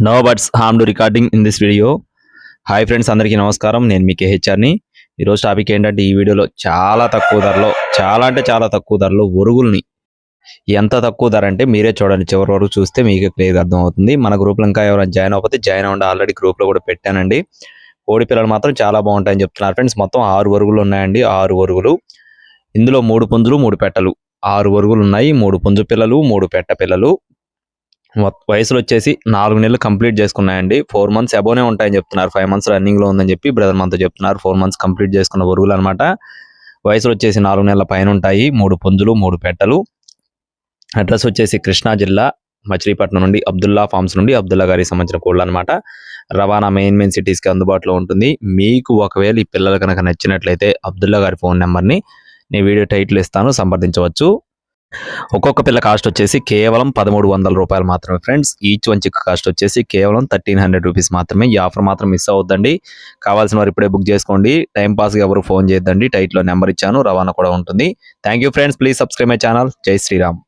No birds harm to recording in this video. Hi friends, అందరికీ నమస్కారం. నేను మీ కేహెచ్ఆర్ని. ఈరోజు టాపిక్ ఏంటంటే ఈ వీడియోలో చాలా తక్కువ ధరలో, చాలా తక్కువ ధరలో ఒరుగుల్ని, ఎంత తక్కువ ధర అంటే మీరే చూడండి, చివరి వరకు చూస్తే మీకే క్లియర్గా అర్థమవుతుంది. మన గ్రూప్లో ఇంకా ఎవరైనా జాయిన్ అవ్వకపోతే జాయిన్ అవ్వండి. ఆల్రెడీ గ్రూప్లో కూడా పెట్టానండి. కోడి పిల్లలు మాత్రం చాలా బాగుంటాయని చెప్తున్నారు ఫ్రెండ్స్. మొత్తం 6 ఒరుగులు ఉన్నాయండి. 6 ఒరుగులు, ఇందులో 3 పుంజులు 3 పెట్టలు. 6 ఒరుగులు ఉన్నాయి. 3 పుంజు పిల్లలు, 3 పెట్ట పిల్లలు. వయసులు వచ్చేసి 4 నెలలు కంప్లీట్ చేసుకున్నాయండి. 4 మంత్స్ అబోనే ఉంటాయని చెప్తున్నారు. 5 మంత్స్ రన్నింగ్లో ఉందని చెప్పి బ్రదర్ మనతో చెప్తున్నారు. 4 మంత్స్ కంప్లీట్ చేసుకున్న ఒరుగులు అనమాట. వయసులు వచ్చేసి 4 నెలల పైన ఉంటాయి. 3 పుంజులు 3 పెట్టలు. అడ్రస్ వచ్చేసి కృష్ణా జిల్లా మచిలీపట్నం నుండి అబ్దుల్లా ఫార్మ్స్ నుండి అబ్దుల్లా గారికి సంబంధించిన కోళ్ళు అనమాట. రవాణా మెయిన్ సిటీస్కి అందుబాటులో ఉంటుంది. మీకు ఒకవేళ ఈ పిల్లలు కనుక నచ్చినట్లయితే అబ్దుల్లా గారి ఫోన్ నెంబర్ని నేను వీడియో టైటిల్ ఇస్తాను, సంప్రదించవచ్చు. ఒక్కొక్క పిల్ల కాస్ట్ వచ్చేసి కేవలం 1300 రూపాయలు మాత్రమే friends. Each one chick cost వచ్చేసి కేవలం 1300 రూపీస్ మాత్రమే. ఈ ఆఫర్ మాత్రం మిస్ అవద్దండి. కావాల్సిన వారు ఇప్పుడే బుక్ చేసుకోండి. టైం పాస్గా ఎవరు ఫోన్ చేయొద్దండి. టైటిల్లో నెంబర్ ఇచ్చాను, రవాణా కూడా ఉంటుంది. Thank you friends. Please subscribe my channel. జై శ్రీరామ్.